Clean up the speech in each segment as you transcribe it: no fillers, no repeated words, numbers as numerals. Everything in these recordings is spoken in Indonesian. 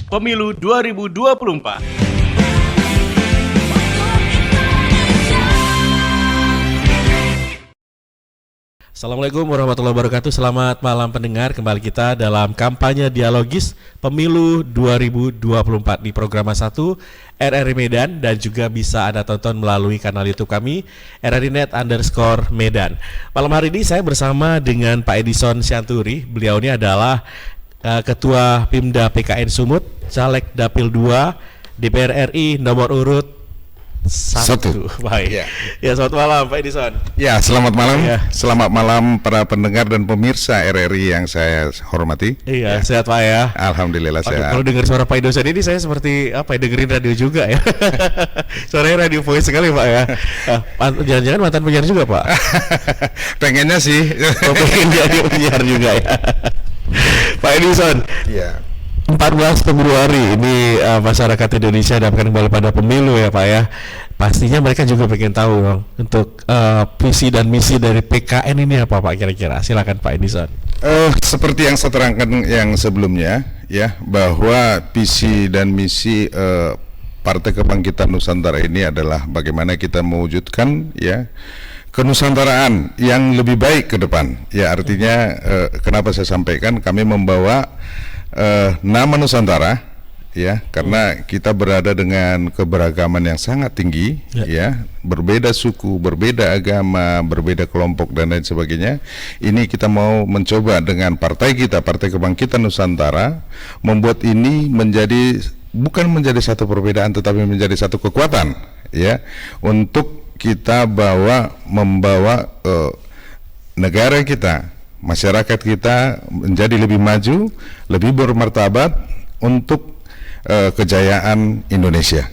Pemilu 2024. Assalamualaikum warahmatullahi wabarakatuh. Selamat malam pendengar. Kembali kita dalam kampanye dialogis Pemilu 2024 di Program 1 RRI Medan, dan juga bisa Anda tonton melalui kanal YouTube kami RRI.net_Medan. Malam hari ini saya bersama dengan Pak Edison Syanturi. Beliau ini adalah Ketua Pimda PKN Sumut, Caleg Dapil 2, DPR RI nomor urut 1. Baik. Ya, selamat malam Pak Edison. Ya, selamat malam. Ya. Selamat malam para pendengar dan pemirsa RRI yang saya hormati. Iya, sehat Pak ya. Alhamdulillah sehat. Kalau dengar suara Pak Edison ini saya seperti dengerin radio juga ya. Suaranya radio voice sekali Pak ya. Jangan-jangan mantan penyiar juga Pak? Pengennya sih. Pengen jadi penyiar juga ya. Pak Edison. Iya. 14 Februari ini masyarakat Indonesia akan kembali pada pemilu ya Pak ya. Pastinya mereka juga pengen tahu dong, untuk visi dan misi dari PKN ini apa Pak kira-kira. Silakan Pak Edison. Seperti yang saya terangkan yang sebelumnya ya, bahwa visi dan misi Partai Kebangkitan Nusantara ini adalah bagaimana kita mewujudkan ya kenusantaraan yang lebih baik ke depan. Ya, artinya kenapa saya sampaikan kami membawa nama Nusantara ya, karena kita berada dengan keberagaman yang sangat tinggi ya, berbeda suku, berbeda agama, berbeda kelompok dan lain sebagainya. Ini kita mau mencoba dengan partai kita, Partai Kebangkitan Nusantara, membuat ini bukan menjadi satu perbedaan tetapi menjadi satu kekuatan ya, untuk kita membawa negara kita, masyarakat kita menjadi lebih maju, lebih bermartabat untuk kejayaan Indonesia.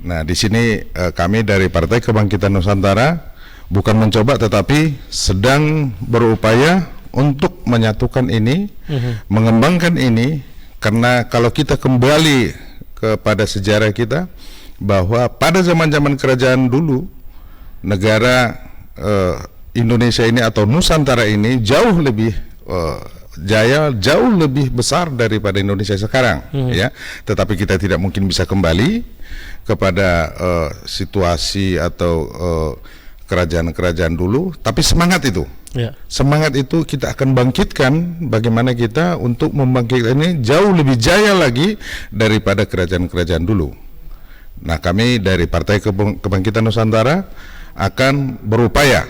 Nah, di sini kami dari Partai Kebangkitan Nusantara bukan mencoba tetapi sedang berupaya untuk menyatukan ini, mengembangkan ini, karena kalau kita kembali kepada sejarah kita, bahwa pada zaman-zaman kerajaan dulu, negara Indonesia ini atau Nusantara ini jauh lebih jaya, jauh lebih besar daripada Indonesia sekarang ya. Tetapi kita tidak mungkin bisa kembali kepada situasi atau kerajaan-kerajaan dulu, tapi semangat itu semangat itu kita akan bangkitkan, bagaimana kita untuk membangkitkan ini jauh lebih jaya lagi daripada kerajaan-kerajaan dulu. Nah, kami dari Partai Kebangkitan Nusantara akan berupaya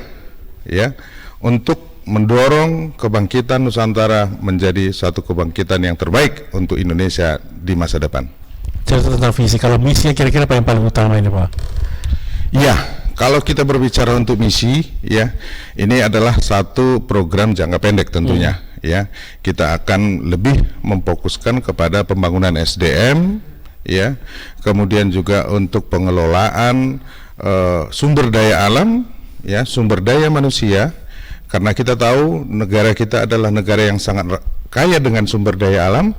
ya untuk mendorong kebangkitan Nusantara menjadi satu kebangkitan yang terbaik untuk Indonesia di masa depan. Cerita tentang visi, kalau misinya kira-kira apa yang paling utama ini Pak? Ya, kalau kita berbicara untuk misi ya, ini adalah satu program jangka pendek tentunya ya. Kita akan lebih memfokuskan kepada pembangunan SDM ya, kemudian juga untuk pengelolaan sumber daya alam ya, sumber daya manusia, karena kita tahu negara kita adalah negara yang sangat kaya dengan sumber daya alam.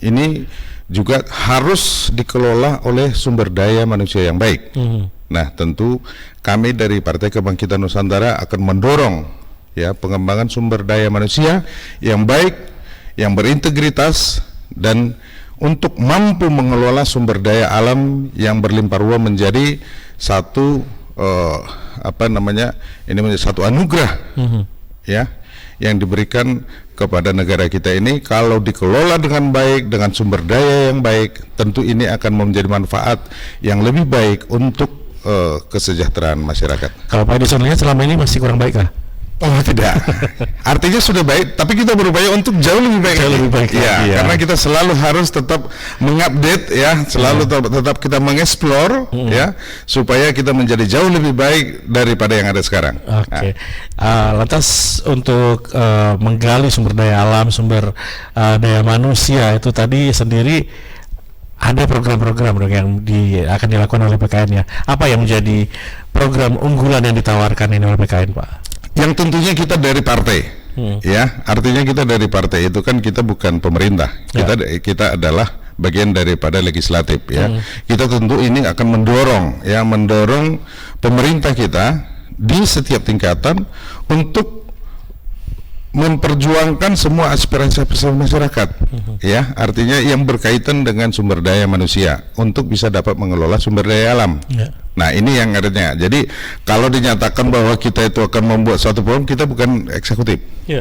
Ini juga harus dikelola oleh sumber daya manusia yang baik. Nah, tentu kami dari Partai Kebangkitan Nusantara akan mendorong ya pengembangan sumber daya manusia yang baik, yang berintegritas, dan untuk mampu mengelola sumber daya alam yang berlimpah ruah menjadi satu ini menjadi satu anugerah ya yang diberikan kepada negara kita ini. Kalau dikelola dengan baik, dengan sumber daya yang baik, tentu ini akan menjadi manfaat yang lebih baik untuk kesejahteraan masyarakat. Kalau Pak Edison lihat selama ini masih kurang baik kah? Oh tidak, artinya sudah baik, tapi kita berupaya untuk jauh lebih baik. Jauh lebih baik ya, karena kita selalu harus tetap mengupdate ya, selalu tetap kita mengeksplor ya, supaya kita menjadi jauh lebih baik daripada yang ada sekarang. Oke. Lantas untuk menggali sumber daya alam, sumber daya manusia itu tadi sendiri ada program-program dong yang akan dilakukan oleh PKN ya. Apa yang menjadi program unggulan yang ditawarkan ini oleh PKN Pak? Yang tentunya kita dari partai, ya, artinya kita dari partai itu kan kita bukan pemerintah, kita adalah bagian daripada legislatif, ya. Kita tentu ini akan mendorong pemerintah kita di setiap tingkatan untuk memperjuangkan semua aspirasi masyarakat, ya, artinya yang berkaitan dengan sumber daya manusia untuk bisa dapat mengelola sumber daya alam. Ya. Nah, ini yang artinya. Jadi kalau dinyatakan bahwa kita itu akan membuat suatu program, kita bukan eksekutif. Ya.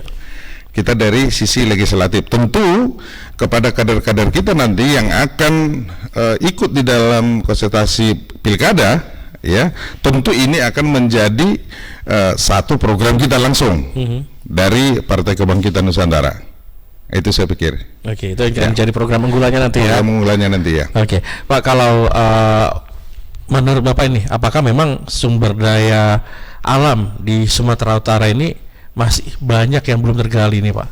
Kita dari sisi legislatif. Tentu kepada kader-kader kita nanti yang akan ikut di dalam konsultasi pilkada, ya, tentu ini akan menjadi satu program kita langsung dari Partai Kebangkitan Nusantara. Itu saya pikir. Oke, itu yang jadi program unggulannya nanti ya. Program unggulannya nanti ya. Oke, Pak, kalau menurut Bapak ini, apakah memang sumber daya alam di Sumatera Utara ini masih banyak yang belum tergali nih, Pak?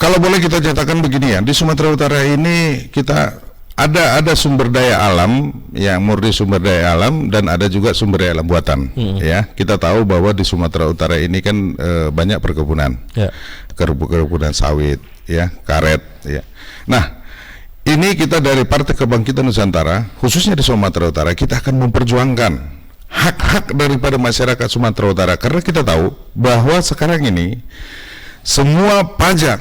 Kalau boleh kita nyatakan begini ya, di Sumatera Utara ini kita ada sumber daya alam yang murni sumber daya alam dan ada juga sumber daya alam buatan. Ya, kita tahu bahwa di Sumatera Utara ini kan banyak perkebunan, perkebunan sawit, ya, karet, ya. Nah, ini kita dari Partai Kebangkitan Nusantara, khususnya di Sumatera Utara, kita akan memperjuangkan hak-hak daripada masyarakat Sumatera Utara, karena kita tahu bahwa sekarang ini semua pajak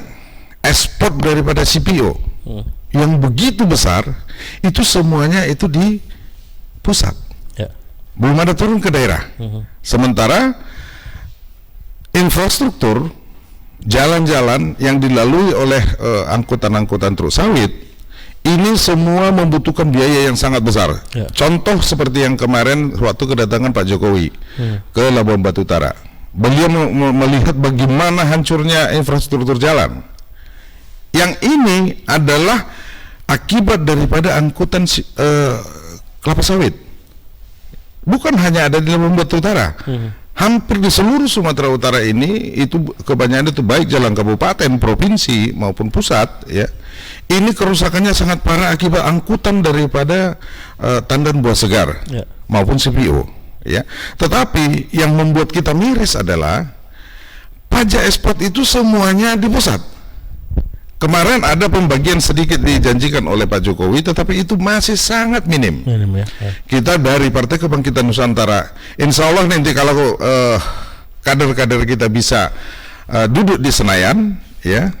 ekspor daripada CPO yang begitu besar itu semuanya itu di pusat, belum ada turun ke daerah. Sementara infrastruktur jalan-jalan yang dilalui oleh angkutan-angkutan truk sawit ini semua membutuhkan biaya yang sangat besar. Contoh seperti yang kemarin waktu kedatangan Pak Jokowi ke Labuan Batu Utara, beliau melihat bagaimana hancurnya infrastruktur jalan. Yang ini adalah akibat daripada angkutan kelapa sawit. Bukan hanya ada di Labuan Batu Utara, hampir di seluruh Sumatera Utara ini itu kebanyakan itu baik jalan kabupaten, provinsi maupun pusat, ya. Ini kerusakannya sangat parah akibat angkutan daripada tandan buah segar maupun CPO, ya. Tetapi yang membuat kita miris adalah pajak ekspor itu semuanya di pusat. Kemarin ada pembagian sedikit dijanjikan oleh Pak Jokowi, tetapi itu masih sangat minim. Kita dari Partai Kebangkitan Nusantara, insya Allah nanti kalau kader-kader kita bisa duduk di Senayan, ya,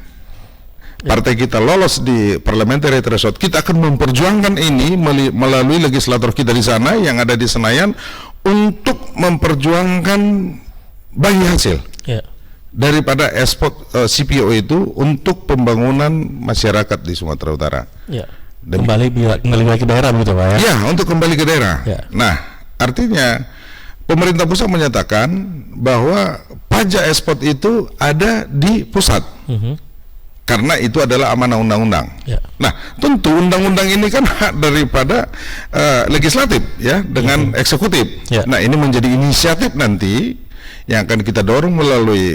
partai kita lolos di parliamentary threshold, kita akan memperjuangkan ini melalui legislator kita di sana yang ada di Senayan untuk memperjuangkan bagi hasil daripada ekspor CPO itu untuk pembangunan masyarakat di Sumatera Utara. Kembali ke daerah begitu, Pak, ya? Ya, untuk kembali ke daerah. Nah, artinya pemerintah pusat menyatakan bahwa pajak ekspor itu ada di pusat. Karena itu adalah amanah undang-undang. Nah, tentu undang-undang ini kan hak daripada legislatif, ya, dengan eksekutif. Nah, ini menjadi inisiatif nanti yang akan kita dorong melalui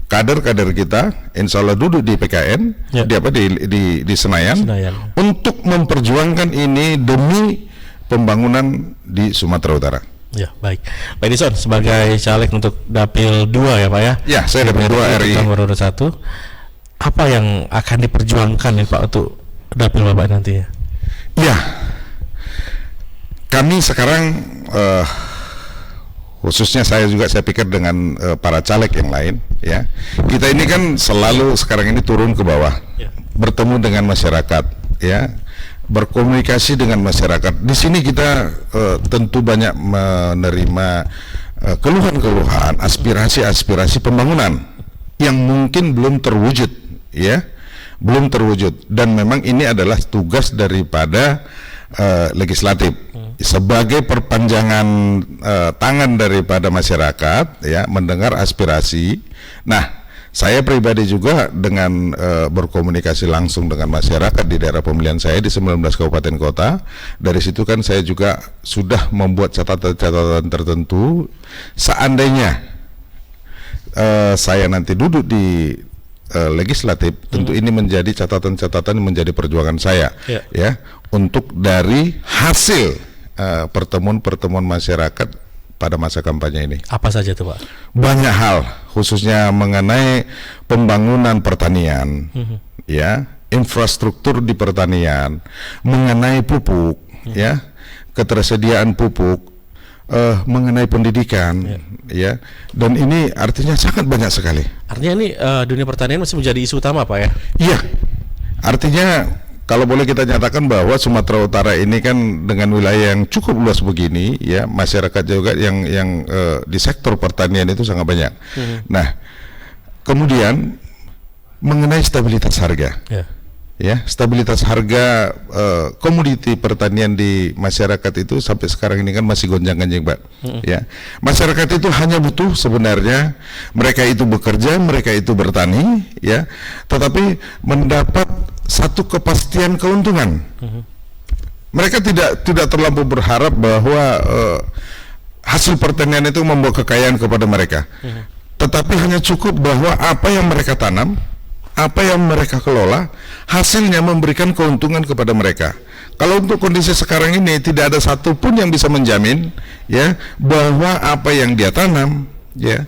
kader-kader kita, insya Allah duduk di PKN, di Senayan, untuk memperjuangkan ini demi pembangunan di Sumatera Utara. Ya, baik. Pak Edison, sebagai caleg untuk Dapil 2 ya, Pak, ya? Ya, saya Dapil 2 RI. Nomor 1. Apa yang akan diperjuangkan nih, Pak, untuk Dapil Bapak nanti ya? Ya, kami sekarang khususnya saya pikir dengan para caleg yang lain, ya, kita ini kan selalu sekarang ini turun ke bawah, bertemu dengan masyarakat, ya, berkomunikasi dengan masyarakat. Di sini kita tentu banyak menerima keluhan-keluhan, aspirasi-aspirasi pembangunan yang mungkin belum terwujud, ya, belum terwujud, dan memang ini adalah tugas daripada legislatif sebagai perpanjangan tangan daripada masyarakat, ya, mendengar aspirasi. Nah, saya pribadi juga dengan berkomunikasi langsung dengan masyarakat di daerah pemilihan saya di 19 kabupaten kota. Dari situ kan saya juga sudah membuat catatan-catatan tertentu. Seandainya saya nanti duduk di legislatif, tentu ini menjadi catatan-catatan menjadi perjuangan saya, ya, untuk dari hasil pertemuan-pertemuan masyarakat pada masa kampanye ini. Apa saja itu, Pak? Banyak hal, khususnya mengenai pembangunan pertanian, ya, infrastruktur di pertanian, mengenai pupuk, ya, ketersediaan pupuk, mengenai pendidikan, ya, dan ini artinya sangat banyak sekali. Artinya ini dunia pertanian masih menjadi isu utama, Pak ya? Iya, artinya kalau boleh kita nyatakan bahwa Sumatera Utara ini kan dengan wilayah yang cukup luas begini, ya, masyarakat juga yang di sektor pertanian itu sangat banyak. Nah, kemudian mengenai stabilitas harga. Ya, stabilitas harga komoditi pertanian di masyarakat itu sampai sekarang ini kan masih gonjang-ganjing, Pak. Ya, masyarakat itu hanya butuh sebenarnya mereka itu bekerja, mereka itu bertani, ya, tetapi mendapat satu kepastian keuntungan. Mereka tidak terlalu berharap bahwa hasil pertanian itu membawa kekayaan kepada mereka, tetapi hanya cukup bahwa apa yang mereka tanam, apa yang mereka kelola, hasilnya memberikan keuntungan kepada mereka. Kalau untuk kondisi sekarang ini tidak ada satupun yang bisa menjamin, ya, bahwa apa yang dia tanam, ya,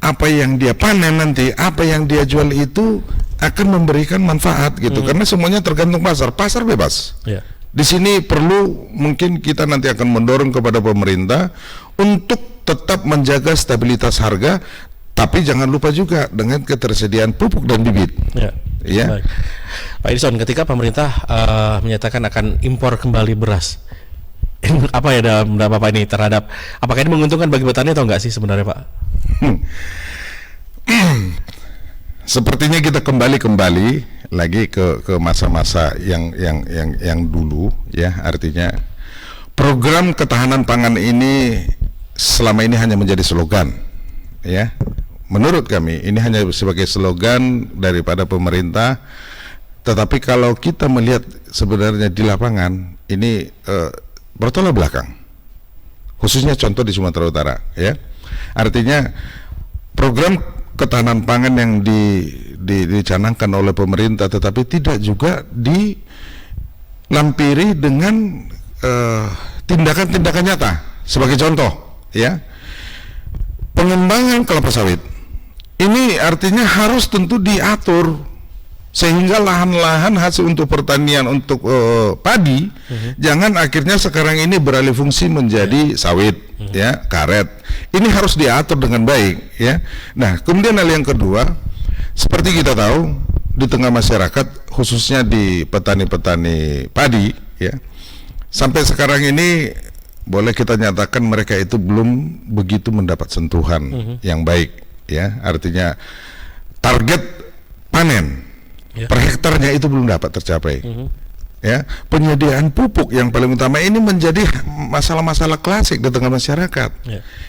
apa yang dia panen nanti, apa yang dia jual itu akan memberikan manfaat gitu. Karena semuanya tergantung pasar bebas. Di sini perlu mungkin kita nanti akan mendorong kepada pemerintah untuk tetap menjaga stabilitas harga. Tapi jangan lupa juga dengan ketersediaan pupuk dan bibit. Ya. Pak Edison, ketika pemerintah menyatakan akan impor kembali beras, apa ya dalam Bapak ini terhadap, apakah ini menguntungkan bagi petani atau enggak sih sebenarnya, Pak? Sepertinya kita kembali lagi ke masa-masa yang dulu, ya. Artinya program ketahanan pangan ini selama ini hanya menjadi slogan, ya. Menurut kami ini hanya sebagai slogan daripada pemerintah, tetapi kalau kita melihat sebenarnya di lapangan ini bertolak belakang, khususnya contoh di Sumatera Utara, ya. Artinya program ketahanan pangan yang dicanangkan oleh pemerintah tetapi tidak juga dilampiri dengan tindakan-tindakan nyata. Sebagai contoh, ya, pengembangan kelapa sawit ini artinya harus tentu diatur sehingga lahan-lahan hasil untuk pertanian untuk padi jangan akhirnya sekarang ini beralih fungsi menjadi sawit, ya, karet. Ini harus diatur dengan baik, ya. Nah, kemudian hal yang kedua, seperti kita tahu di tengah masyarakat khususnya di petani-petani padi, ya, sampai sekarang ini boleh kita nyatakan mereka itu belum begitu mendapat sentuhan yang baik, ya. Artinya target panen per hektarnya itu belum dapat tercapai. Ya, penyediaan pupuk yang paling utama ini menjadi masalah-masalah klasik di tengah masyarakat.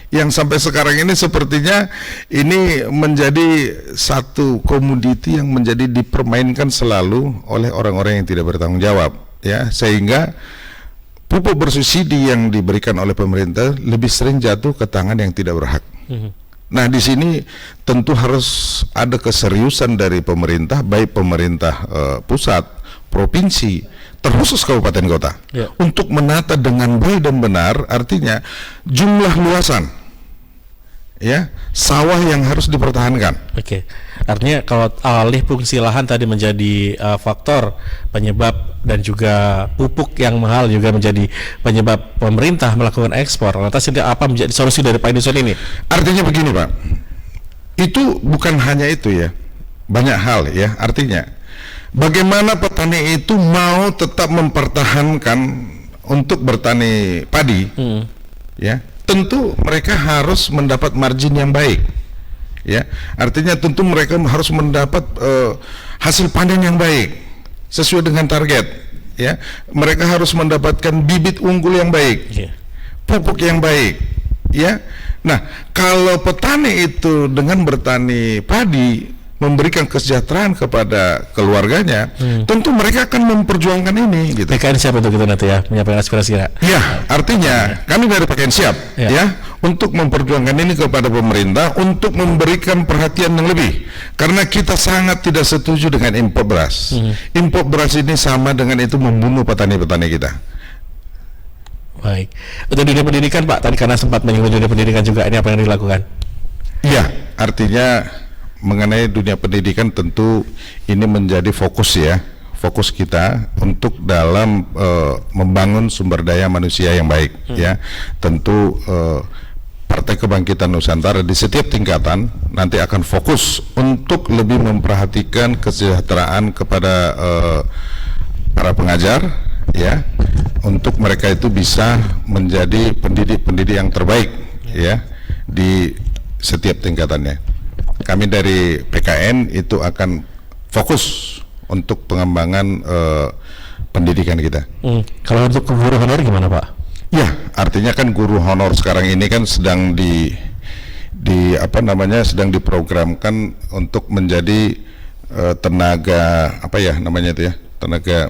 Yang sampai sekarang ini sepertinya ini menjadi satu komoditi yang menjadi dipermainkan selalu oleh orang-orang yang tidak bertanggung jawab, ya, sehingga pupuk bersubsidi yang diberikan oleh pemerintah lebih sering jatuh ke tangan yang tidak berhak. Nah, di sini tentu harus ada keseriusan dari pemerintah, baik pemerintah pusat, provinsi, terkhusus kabupaten kota, untuk menata dengan baik dan benar, artinya jumlah luasan, ya, sawah yang harus dipertahankan. Artinya kalau alih fungsi lahan tadi menjadi faktor penyebab dan juga pupuk yang mahal juga menjadi penyebab pemerintah melakukan ekspor, lantas ini apa menjadi solusi dari Pak Edison ini? Artinya begini, Pak, itu bukan hanya itu, ya, banyak hal, ya. Artinya bagaimana petani itu mau tetap mempertahankan untuk bertani padi, ya, tentu mereka harus mendapat margin yang baik, ya. Artinya tentu mereka harus mendapat hasil panen yang baik sesuai dengan target, ya. Mereka harus mendapatkan bibit unggul yang baik, pupuk yang baik, ya. Nah, kalau petani itu dengan bertani padi memberikan kesejahteraan kepada keluarganya, tentu mereka akan memperjuangkan ini, gitu. PKN siap untuk itu nanti, ya, menyampaikan aspirasi, ya. Ya, artinya kami dari PKN siap, ya, untuk memperjuangkan ini kepada pemerintah untuk memberikan perhatian yang lebih, karena kita sangat tidak setuju dengan impor beras. Impor beras ini sama dengan itu membunuh petani-petani kita. Baik. Untuk dunia pendidikan, Pak, tadi karena sempat menyinggung dunia pendidikan juga, ini apa yang dilakukan? Iya, artinya mengenai dunia pendidikan tentu ini menjadi fokus, ya, fokus kita untuk dalam membangun sumber daya manusia yang baik, ya. Tentu Partai Kebangkitan Nusantara di setiap tingkatan nanti akan fokus untuk lebih memperhatikan kesejahteraan kepada para pengajar, ya, untuk mereka itu bisa menjadi pendidik-pendidik yang terbaik, ya, di setiap tingkatannya. Kami dari PKN itu akan fokus untuk pengembangan pendidikan kita. Kalau untuk guru honor gimana, Pak? Ya, artinya kan guru honor sekarang ini kan sedang sedang diprogramkan untuk menjadi tenaga tenaga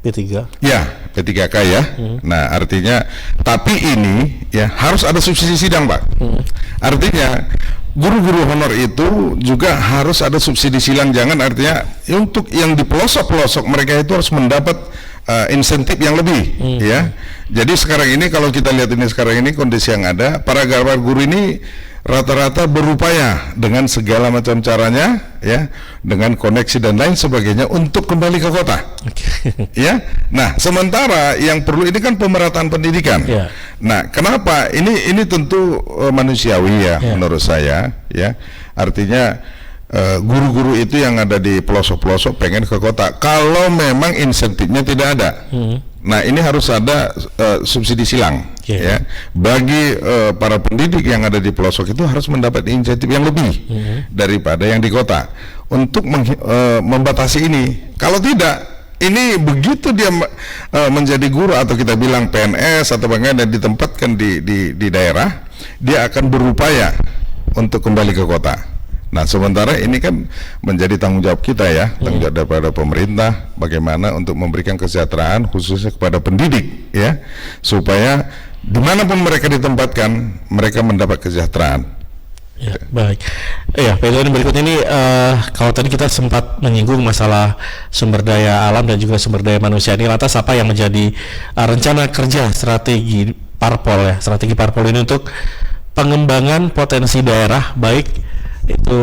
P3. Ya, P3K ya. Nah, artinya tapi ini ya harus ada subsidi sidang, Pak. Artinya guru-guru honor itu juga harus ada subsidi silang, jangan artinya untuk yang di pelosok-pelosok mereka itu harus mendapat insentif yang lebih, ya. Jadi sekarang ini kalau kita lihat ini sekarang ini kondisi yang ada, para guru ini rata-rata berupaya dengan segala macam caranya, ya, dengan koneksi dan lain sebagainya untuk kembali ke kota. Ya. Nah, sementara yang perlu ini kan pemerataan pendidikan. Yeah. Nah, kenapa? Ini tentu manusiawi ya, menurut saya, ya. Artinya guru-guru itu yang ada di pelosok-pelosok pengen ke kota. Kalau memang insentifnya tidak ada. Nah, ini harus ada subsidi silang, ya. Bagi para pendidik yang ada di pelosok itu harus mendapat insentif yang lebih daripada yang di kota untuk membatasi ini. Kalau tidak, ini begitu dia menjadi guru atau kita bilang PNS atau bagaimana dan ditempatkan di daerah, dia akan berupaya untuk kembali ke kota. Nah, sementara ini kan menjadi tanggung jawab kita, ya, tanggung jawab daripada pemerintah bagaimana untuk memberikan kesejahteraan khususnya kepada pendidik, ya, supaya dimanapun mereka ditempatkan mereka mendapat kesejahteraan. Ya, baik. Ya, Pak Edwin, berikut ini kalau tadi kita sempat menyinggung masalah sumber daya alam dan juga sumber daya manusia ini, lantas apa yang menjadi rencana kerja strategi parpol ini untuk pengembangan potensi daerah baik itu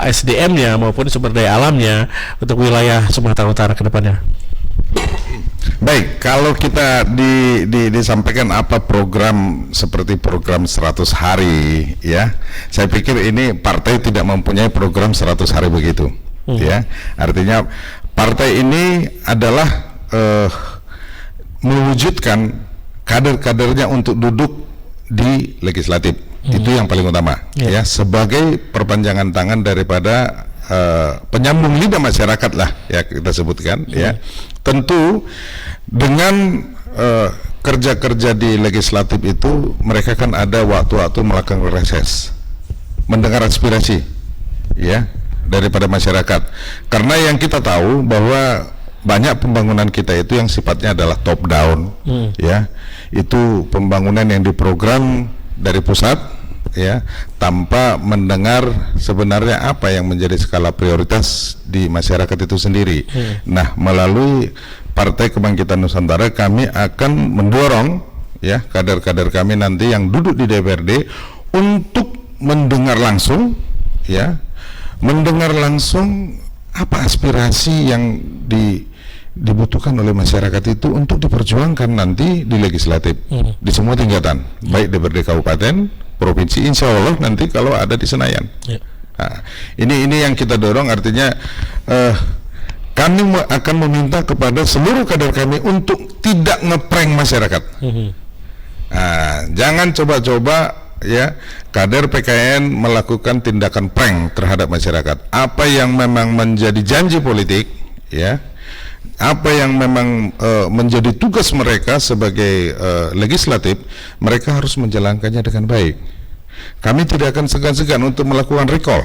SDM-nya maupun sumber daya alamnya untuk wilayah Sumatera Utara ke depannya? Baik, kalau kita disampaikan apa program seperti program 100 hari, ya, saya pikir ini partai tidak mempunyai program 100 hari begitu, ya. Artinya partai ini adalah mewujudkan kader-kadernya untuk duduk di legislatif. Itu yang paling utama, ya, sebagai perpanjangan tangan daripada penyambung lidah masyarakat lah, ya, kita sebutkan, ya. Tentu dengan kerja-kerja di legislatif itu mereka kan ada waktu-waktu melakukan reses, mendengar aspirasi, ya, daripada masyarakat. Karena yang kita tahu bahwa banyak pembangunan kita itu yang sifatnya adalah top down, ya, itu pembangunan yang diprogram dari pusat, ya, tanpa mendengar sebenarnya apa yang menjadi skala prioritas di masyarakat itu sendiri. Nah, melalui Partai Kebangkitan Nusantara kami akan mendorong, ya, kader-kader kami nanti yang duduk di DPRD untuk mendengar langsung, ya, mendengar langsung apa aspirasi yang dibutuhkan oleh masyarakat itu untuk diperjuangkan nanti di legislatif di semua tingkatan, baik DPRD kabupaten, provinsi, insya Allah nanti kalau ada di Senayan. Nah, ini yang kita dorong, artinya kami akan meminta kepada seluruh kader kami untuk tidak ngeprank masyarakat. Nah, jangan coba-coba, ya, kader PKN melakukan tindakan prank terhadap masyarakat. Apa yang memang menjadi janji politik, ya, apa yang memang menjadi tugas mereka sebagai legislatif, mereka harus menjalankannya dengan baik. Kami tidak akan segan-segan untuk melakukan recall,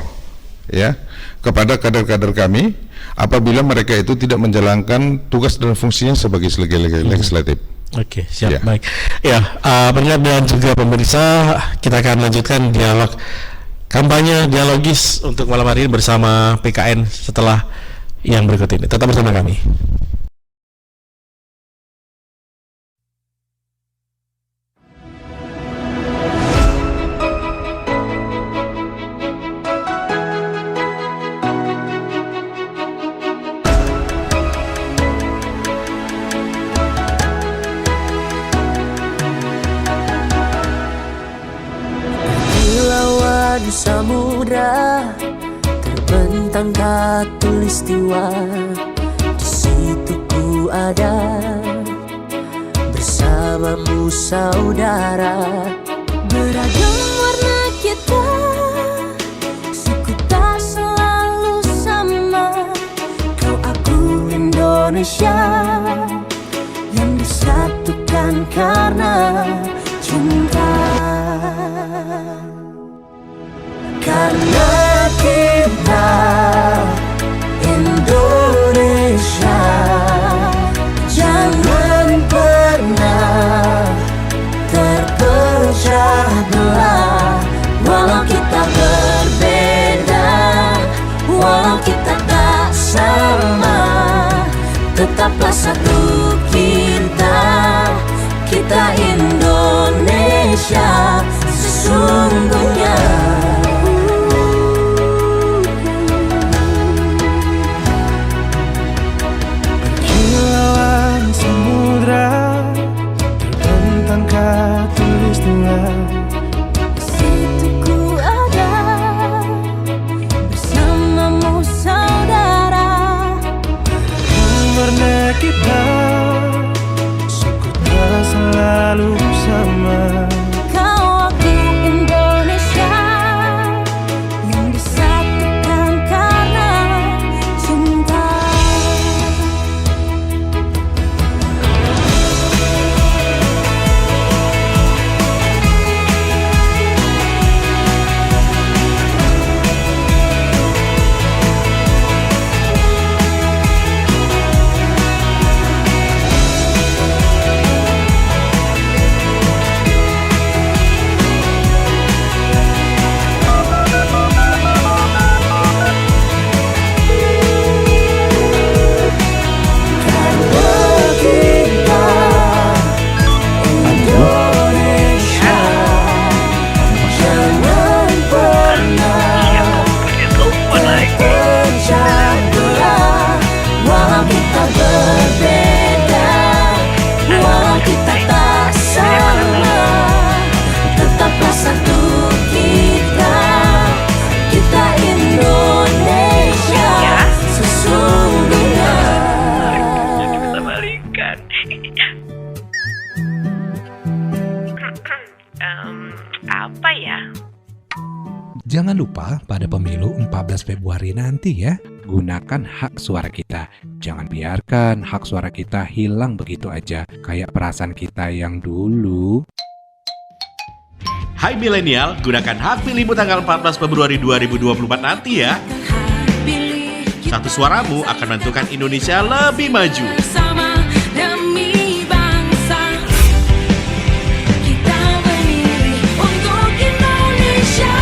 ya, kepada kader-kader kami apabila mereka itu tidak menjalankan tugas dan fungsinya sebagai legislatif. Oke, siap, Ya. baik. Ya, pendengar dan juga pemirsa, kita akan lanjutkan dialog kampanye dialogis untuk malam hari ini bersama PKN setelah yang berikut ini. Tetap bersama kami. terbentang khatulistiwa, di situ ku ada bersamamu saudara. Beragam warna kita, suku tak selalu sama. Kau aku Indonesia yang disatukan karena cinta. Karena kita Indonesia, jangan pernah terpecah belah. Walau kita berbeda, walau kita tak sama, tetaplah satu kita, kita Indonesia sesungguhnya. Kilauan samudra terbentang khatulistiwa, Di situ ku ada bersamamu saudara. warna kita, suku tak selalu sama. Kau aku Indonesia yang disatukan karena cinta. Apa ya? Jangan lupa pada pemilu 14 Februari nanti ya, gunakan hak suara kita. Jangan biarkan hak suara kita hilang begitu aja, kayak perasaan kita yang dulu. Hai milenial, gunakan hak pilihmu tanggal 14 Februari 2024 nanti ya. Satu suaramu akan menentukan Indonesia lebih maju. Bersama demi bangsa, kita berdiri untuk Indonesia.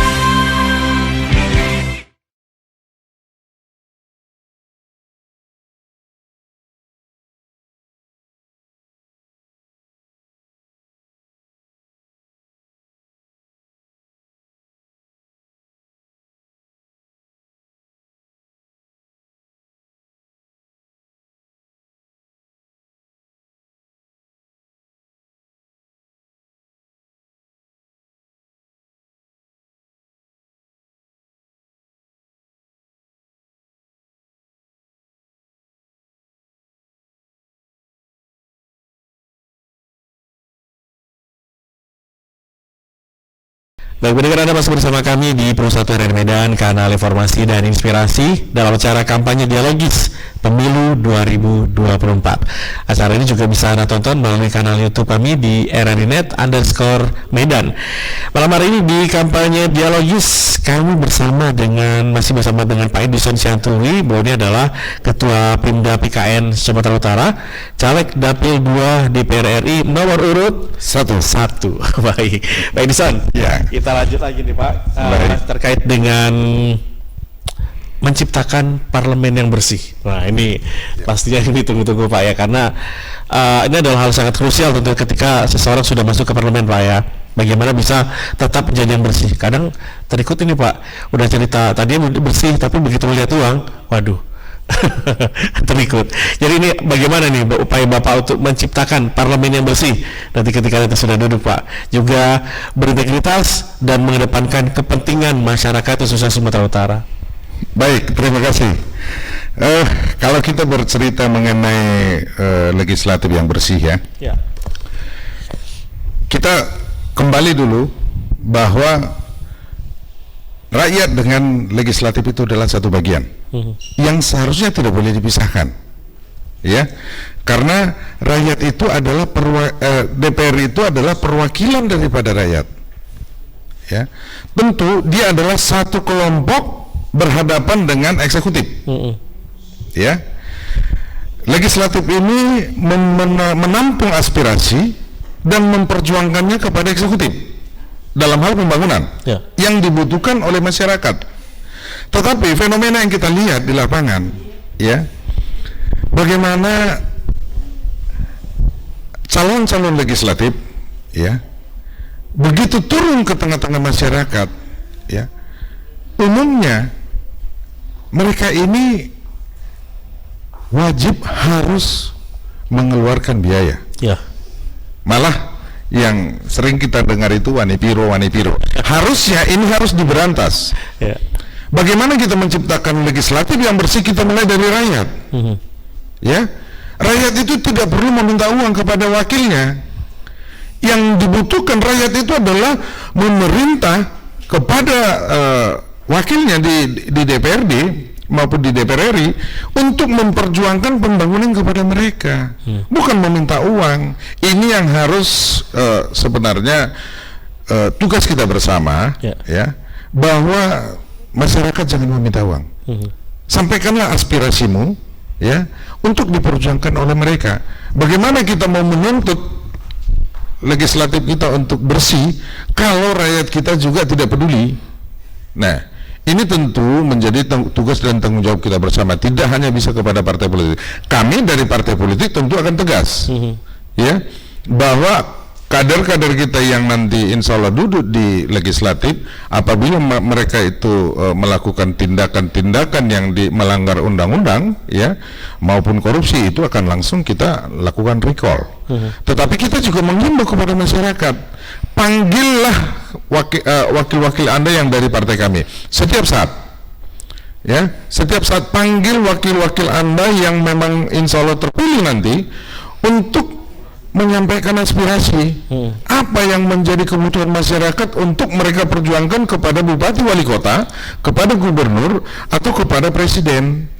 Baik, pendengar, Anda masih bersama kami di Perusahaan RRI Medan, kanal informasi dan inspirasi dalam acara kampanye dialogis Pemilu 2024. Acara ini juga bisa Anda tonton melalui kanal YouTube kami di rri.net_Medan. Malam hari ini di kampanye dialogis kami masih bersama dengan Pak Edison Syanturi, bahwa ini adalah Ketua Pimda PKN Sumatera Utara, Caleg Dapil 2 DPR RI nomor urut 1. Baik, Pak Edison. Ya. Kita lanjut lagi nih Pak, terkait dengan menciptakan parlemen yang bersih. Nah ini pastinya ini tunggu-tunggu Pak ya, karena ini adalah hal sangat krusial tentu ketika seseorang sudah masuk ke parlemen Pak ya. Bagaimana bisa tetap menjadi yang bersih. Kadang terikut ini Pak, udah cerita tadinya bersih tapi begitu melihat uang, waduh. Terikut. Jadi ini bagaimana nih upaya Bapak untuk menciptakan parlemen yang bersih nanti ketika kita sudah duduk Pak, juga berintegritas dan mengedepankan kepentingan masyarakat khususnya Sumatera Utara. Baik, terima kasih. Kalau kita bercerita mengenai legislatif yang bersih ya, Ya. kita kembali dulu bahwa rakyat dengan legislatif itu adalah satu bagian yang seharusnya tidak boleh dipisahkan, ya, karena rakyat itu adalah DPR itu adalah perwakilan daripada rakyat, ya. Tentu dia adalah satu kelompok berhadapan dengan eksekutif, ya. Legislatif ini menampung aspirasi dan memperjuangkannya kepada eksekutif dalam hal pembangunan yang dibutuhkan oleh masyarakat. Tetapi fenomena yang kita lihat di lapangan, ya, bagaimana calon-calon legislatif, ya, begitu turun ke tengah-tengah masyarakat, ya, umumnya mereka ini wajib harus mengeluarkan biaya. Ya. Malah yang sering kita dengar itu wani piro. Harusnya ini harus diberantas. Ya. Bagaimana kita menciptakan legislatif yang bersih? Kita mulai dari rakyat. Ya, rakyat itu tidak perlu meminta uang kepada wakilnya. Yang dibutuhkan rakyat itu adalah memerintah kepada wakilnya di DPRD maupun di DPR RI untuk memperjuangkan pembangunan kepada mereka, bukan meminta uang. Ini yang harus sebenarnya tugas kita bersama, ya, bahwa masyarakat jangan meminta uang. Sampaikanlah aspirasimu, ya, untuk diperjuangkan oleh mereka. Bagaimana kita mau menuntut legislatif kita untuk bersih kalau rakyat kita juga tidak peduli? Nah, ini tentu menjadi tugas dan tanggung jawab kita bersama. Tidak hanya bisa kepada partai politik. Kami dari partai politik tentu akan tegas, ya, bahwa kader-kader kita yang nanti insya Allah duduk di legislatif, apabila mereka itu melakukan tindakan-tindakan yang melanggar undang-undang, ya, maupun korupsi, itu akan langsung kita lakukan recall. Tetapi kita juga menghimbau kepada masyarakat, panggillah wakil-wakil Anda yang dari partai kami setiap saat, ya, setiap saat panggil wakil-wakil Anda yang memang insya Allah terpilih nanti untuk menyampaikan aspirasi apa yang menjadi kebutuhan masyarakat untuk mereka perjuangkan kepada bupati, wali kota, kepada gubernur, atau kepada presiden.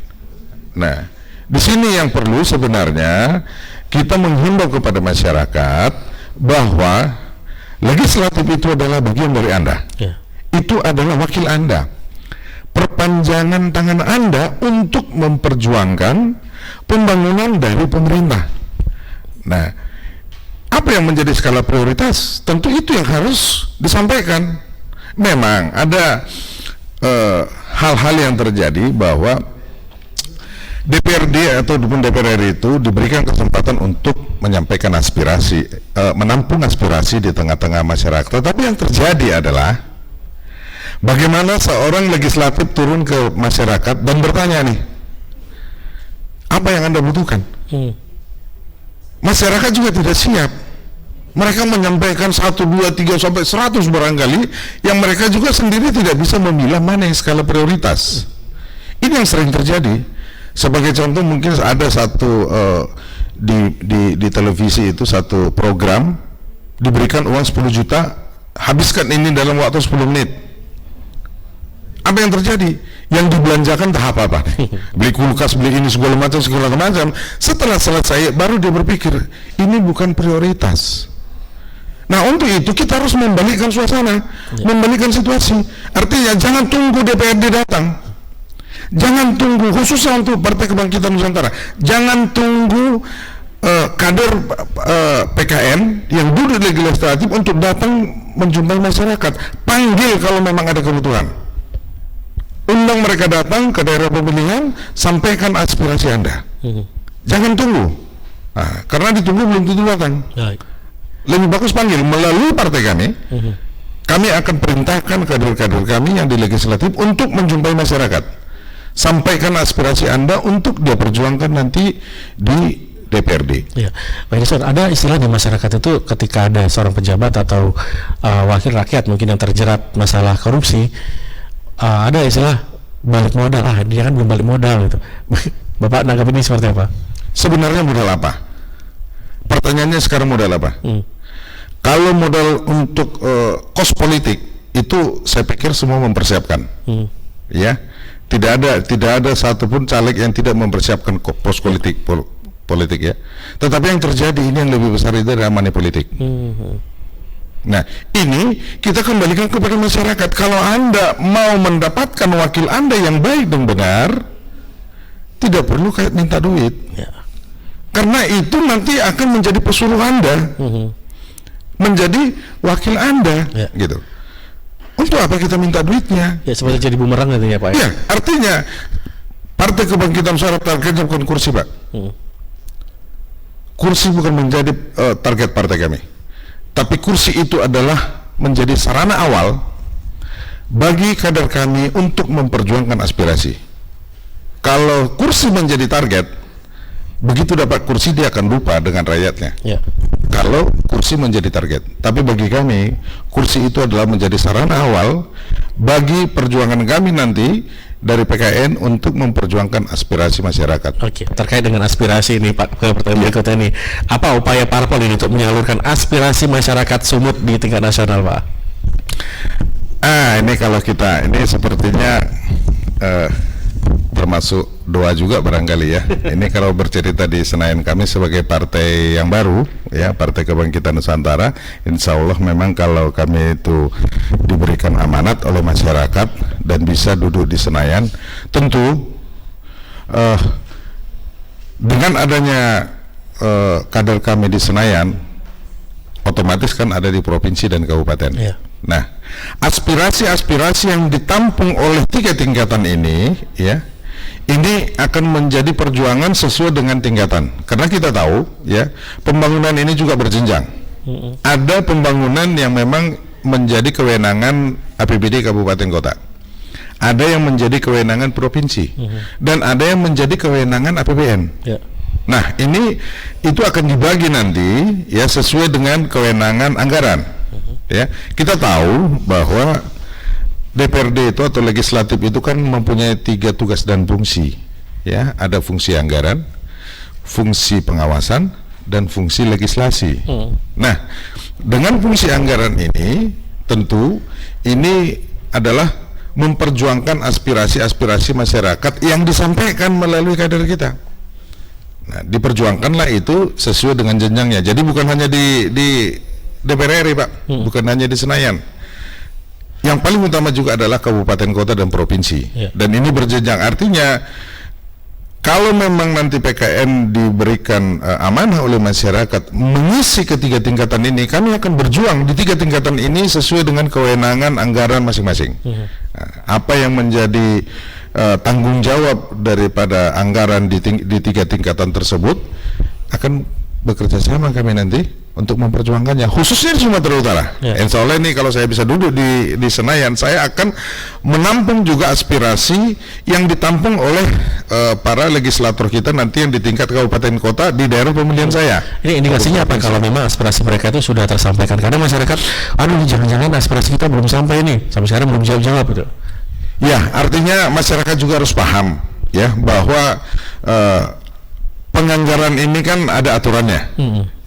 Nah, di sini yang perlu sebenarnya kita menghimbau kepada masyarakat bahwa legislatif itu adalah bagian dari Anda. Itu adalah wakil Anda, perpanjangan tangan Anda untuk memperjuangkan pembangunan dari pemerintah. Nah, apa yang menjadi skala prioritas? Tentu itu yang harus disampaikan. Memang ada hal-hal yang terjadi bahwa DPRD atau DPR RI itu diberikan kesempatan untuk menyampaikan aspirasi, menampung aspirasi di tengah-tengah masyarakat. Tetapi yang terjadi adalah bagaimana seorang legislatif turun ke masyarakat dan bertanya nih, apa yang Anda butuhkan? Masyarakat juga tidak siap. Mereka menyampaikan 1, 2, 3 sampai 100 barangkali, yang mereka juga sendiri tidak bisa memilah mana yang skala prioritas. Ini yang sering terjadi. Sebagai contoh, mungkin ada satu di televisi itu satu program diberikan uang 10 juta, habiskan ini dalam waktu 10 menit. Apa yang terjadi? Yang dibelanjakan tahap apa? Beli kulkas, beli ini segala macam. Setelah selesai baru dia berpikir ini bukan prioritas. Nah, untuk itu kita harus membalikkan suasana, membalikkan situasi. Artinya jangan tunggu DPRD datang, jangan tunggu, khususnya untuk Partai Kebangkitan Nusantara, jangan tunggu kader PKN yang duduk di legislatif untuk datang menjumpai masyarakat. Panggil kalau memang ada kebutuhan, undang mereka datang ke daerah pemilihan, sampaikan aspirasi Anda. Jangan tunggu, karena ditunggu belum tentu datang. Lebih bagus panggil melalui partai kami. Kami akan perintahkan kader-kader kami yang di legislatif untuk menjumpai masyarakat. Sampaikan aspirasi Anda untuk dia perjuangkan nanti di DPRD. Ya, Pak Edison, ada istilah di masyarakat itu ketika ada seorang pejabat atau wakil rakyat mungkin yang terjerat masalah korupsi, ada istilah balik modal, dia kan belum balik modal gitu. Bapak nanggap ini seperti apa? Sebenarnya modal apa? Pertanyaannya sekarang modal apa? Kalau modal untuk kos politik itu saya pikir semua mempersiapkan, ya. Tidak ada satupun caleg yang tidak mempersiapkan pos politik ya. Tetapi yang terjadi ini yang lebih besar itu adalah money politik. Nah, ini kita kembalikan kepada masyarakat. Kalau Anda mau mendapatkan wakil Anda yang baik dan benar, tidak perlu kayak minta duit. Ya. Karena itu nanti akan menjadi pesuruh Anda, menjadi wakil Anda, Ya. gitu. Untuk apa kita minta duitnya? Ya seperti jadi bumerang gitu ya Pak. Ya, artinya Partai Kebangkitan Suara targetnya bukan kursi, Pak. Kursi bukan menjadi target partai kami. Tapi kursi itu adalah menjadi sarana awal bagi kader kami untuk memperjuangkan aspirasi. Kalau kursi menjadi target, begitu dapat kursi dia akan lupa dengan rakyatnya. Ya. Kalau kursi menjadi target. Tapi bagi kami, kursi itu adalah menjadi sarana awal bagi perjuangan kami nanti dari PKN untuk memperjuangkan aspirasi masyarakat. Oke, terkait dengan aspirasi ini Pak, ke pertanyaan berikutnya ini, apa upaya parpol ini untuk menyalurkan aspirasi masyarakat Sumut di tingkat nasional, Pak? Ini kalau kita, ini sepertinya termasuk doa juga barangkali ya. Ini kalau bercerita di Senayan kami sebagai partai yang baru, ya, Partai Kebangkitan Nusantara, insya Allah memang kalau kami itu diberikan amanat oleh masyarakat dan bisa duduk di Senayan, tentu dengan adanya kader kami di Senayan, otomatis kan ada di provinsi dan kabupaten. Ya. Nah, aspirasi-aspirasi yang ditampung oleh 3 tingkatan ini, ya, ini akan menjadi perjuangan sesuai dengan tingkatan. Karena kita tahu, ya, pembangunan ini juga berjenjang. Ada pembangunan yang memang menjadi kewenangan APBD kabupaten kota. Ada yang menjadi kewenangan provinsi, dan ada yang menjadi kewenangan APBN. Ya. Nah, ini itu akan dibagi nanti, ya, sesuai dengan kewenangan anggaran. Ya, kita tahu bahwa DPRD itu atau legislatif itu kan mempunyai 3 tugas dan fungsi, ya, ada fungsi anggaran, fungsi pengawasan, dan fungsi legislasi. Nah, dengan fungsi anggaran ini, tentu ini adalah memperjuangkan aspirasi-aspirasi masyarakat yang disampaikan melalui kader kita. Nah, diperjuangkanlah itu sesuai dengan jenjangnya. Jadi bukan hanya di DPR RI, Pak, bukan hanya di Senayan. Yang paling utama juga adalah kabupaten, kota, dan provinsi. Ya. Dan ini berjenjang. Artinya kalau memang nanti PKN diberikan amanah oleh masyarakat mengisi ketiga tingkatan ini, kami akan berjuang di 3 tingkatan ini sesuai dengan kewenangan anggaran masing-masing. Nah, apa yang menjadi tanggung jawab daripada anggaran di 3 tingkatan tersebut akan bekerja sama kami nanti untuk memperjuangkannya, khususnya di Sumatera Utara. Ya. Insya Allah ini kalau saya bisa duduk di Senayan, saya akan menampung juga aspirasi yang ditampung oleh para legislator kita nanti yang di tingkat kabupaten kota di daerah pemilihan saya. Ini indikasinya apa kalau memang aspirasi mereka itu sudah tersampaikan? Karena masyarakat, jangan-jangan aspirasi kita belum sampai nih, sampai sekarang belum jawab gitu. Ya, artinya masyarakat juga harus paham, ya, bahwa penganggaran ini kan ada aturannya.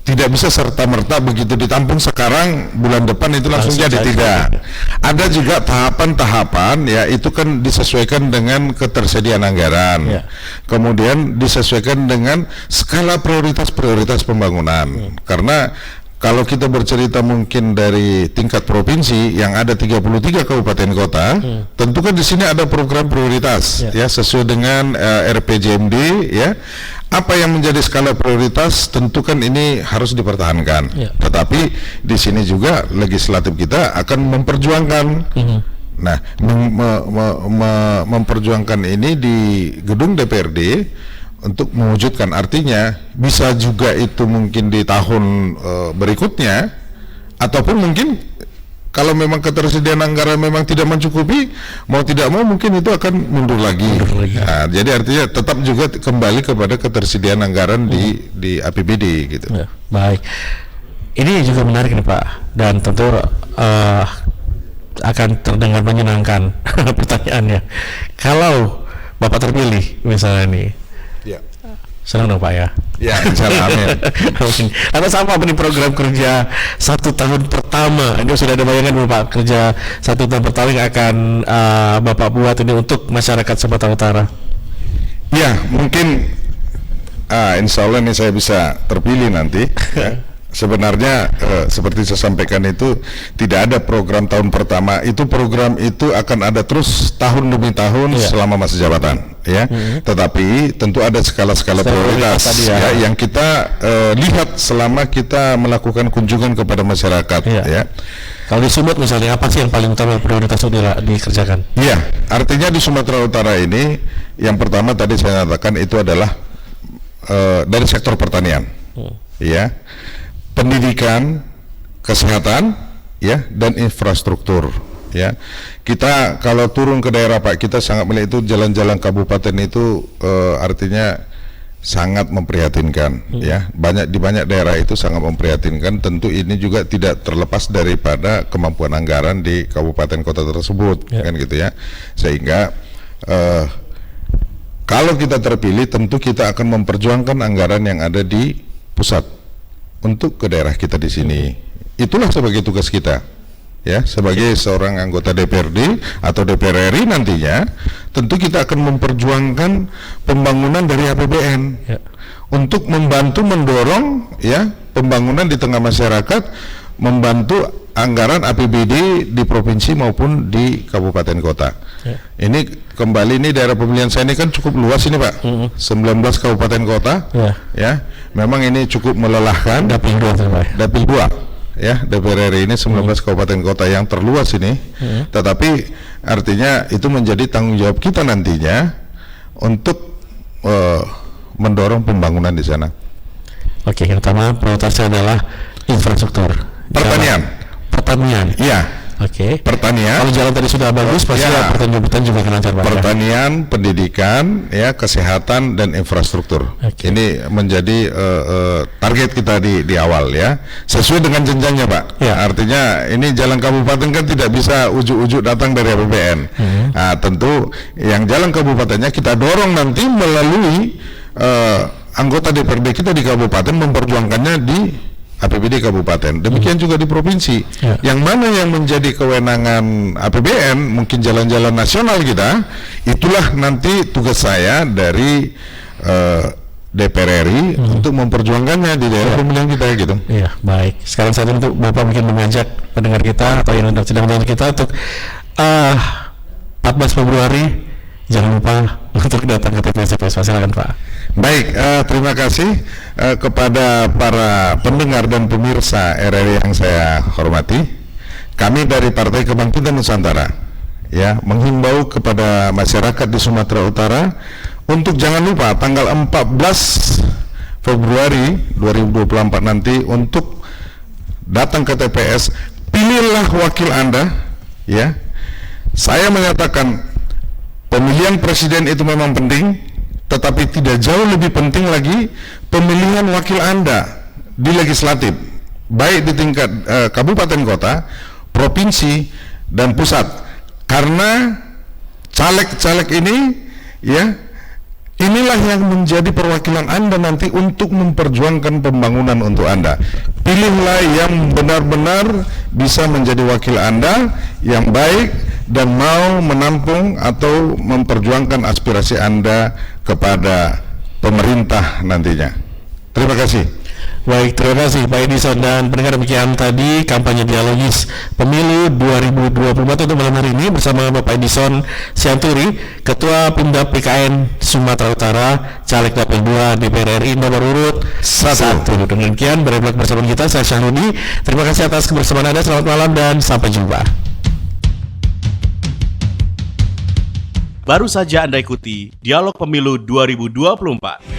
Tidak bisa serta-merta begitu ditampung sekarang, bulan depan itu langsung jadi, tidak. Ada juga tahapan-tahapan, ya, itu kan disesuaikan dengan ketersediaan anggaran. Ya. Kemudian disesuaikan dengan skala prioritas pembangunan. Karena kalau kita bercerita mungkin dari tingkat provinsi yang ada 33 kabupaten kota, tentu kan di sini ada program prioritas, ya, sesuai dengan RPJMD, ya. Apa yang menjadi skala prioritas tentu kan ini harus dipertahankan. Ya. Tetapi di sini juga legislatif kita akan memperjuangkan. Nah, memperjuangkan ini di gedung DPRD untuk mewujudkan, artinya bisa juga itu mungkin di tahun berikutnya, ataupun mungkin kalau memang ketersediaan anggaran memang tidak mencukupi, mau tidak mau mungkin itu akan mundur lagi. Nah, jadi artinya tetap juga kembali kepada ketersediaan anggaran di APBD gitu. Ya, baik. Ini juga menarik nih Pak, dan tentu akan terdengar menyenangkan. Pertanyaannya, kalau Bapak terpilih misalnya nih, Ya. senang dong Pak ya? Ya, insyaallah, amin. Amin. Atau sama apa nih program kerja 1 tahun pertama? Ini sudah ada bayangan belum Pak, kerja 1 tahun pertama yang akan Bapak buat ini untuk masyarakat Sumatera Utara? Ya, mungkin insya Allah ini saya bisa terpilih nanti. Ya. Sebenarnya seperti saya sampaikan itu tidak ada program tahun pertama. Itu program itu akan ada terus tahun demi tahun selama masa jabatan, ya. Tetapi tentu ada skala-skala prioritas tadi ya, yang kita lihat selama kita melakukan kunjungan kepada masyarakat, ya. Kalau di Sumut misalnya, apa sih yang paling utama prioritas untuk dikerjakan? Iya, artinya di Sumatera Utara ini yang pertama tadi saya katakan itu adalah dari sektor pertanian, ya, pendidikan, kesehatan, ya, dan infrastruktur, ya. Kita kalau turun ke daerah Pak, kita sangat melihat itu jalan-jalan kabupaten itu artinya sangat memprihatinkan, ya. Di banyak daerah itu sangat memprihatinkan. Tentu ini juga tidak terlepas daripada kemampuan anggaran di kabupaten kota tersebut, kan gitu ya. Sehingga kalau kita terpilih, tentu kita akan memperjuangkan anggaran yang ada di pusat untuk ke daerah kita di sini. Itulah sebagai tugas kita, ya, sebagai seorang anggota DPRD atau DPR RI nantinya, tentu kita akan memperjuangkan pembangunan dari APBN untuk membantu mendorong, ya, pembangunan di tengah masyarakat, membantu anggaran APBD di provinsi maupun di kabupaten kota. Ini kembali, ini daerah pemilihan saya ini kan cukup luas ini Pak, 19 kabupaten kota, ya. Memang ini cukup melelahkan. Dapil 2, ya, DPR RI ini 19 kabupaten kota yang terluas ini. Tetapi artinya itu menjadi tanggung jawab kita nantinya untuk mendorong pembangunan di sana. Oke, yang pertama prioritasnya adalah infrastruktur. Pertanian. Iya. Oke. Pertanian. Kalau jalan tadi sudah bagus, pasti pertanian juga akan lancar Pak. Pertanian, pendidikan, ya, kesehatan dan infrastruktur. Ini menjadi target kita di awal, ya. Sesuai dengan jenjangnya Pak. Artinya ini jalan kabupaten kan tidak bisa ujuk-ujuk datang dari APBN. Nah, tentu yang jalan kabupatennya kita dorong nanti melalui anggota DPRD kita di kabupaten memperjuangkannya di APBD kabupaten. Demikian juga di provinsi. Yang mana yang menjadi kewenangan APBN, mungkin jalan-jalan nasional kita, itulah nanti tugas saya dari DPR RI untuk memperjuangkannya di daerah pemilihan kita, gitu. Iya, baik. Sekarang saat untuk Bapak mungkin mengajak pendengar kita atau yang sedang menonton kita untuk 14 Februari jangan lupa untuk datang ke TPS. Silakan Pak. Baik, terima kasih kepada para pendengar dan pemirsa RRI yang saya hormati. Kami dari Partai Kebangkitan Nusantara, ya, menghimbau kepada masyarakat di Sumatera Utara untuk jangan lupa tanggal 14 Februari 2024 nanti untuk datang ke TPS. Pilihlah wakil Anda, ya. Saya menyatakan pemilihan presiden itu memang penting, tetapi tidak jauh lebih penting lagi pemilihan wakil Anda di legislatif, baik di tingkat kabupaten kota, provinsi, dan pusat. Karena caleg-caleg ini, ya, inilah yang menjadi perwakilan Anda nanti untuk memperjuangkan pembangunan untuk Anda. Pilihlah yang benar-benar bisa menjadi wakil Anda yang baik dan mau menampung atau memperjuangkan aspirasi Anda kepada pemerintah nantinya. Terima kasih. Baik, terima kasih Pak Edison dan pendengar. Demikian tadi kampanye dialogis pemilu 2024 untuk malam hari ini bersama Bapak Edison Sianturi, Ketua Pimdap PKN Sumatera Utara, Caleg Dapil 2 DPR RI nomor urut 1. Demikian berbelak bersama kita, saya Syahrudi. Terima kasih atas kebersamaan Anda. Selamat malam dan sampai jumpa. Baru saja Anda ikuti Dialog Pemilu 2024.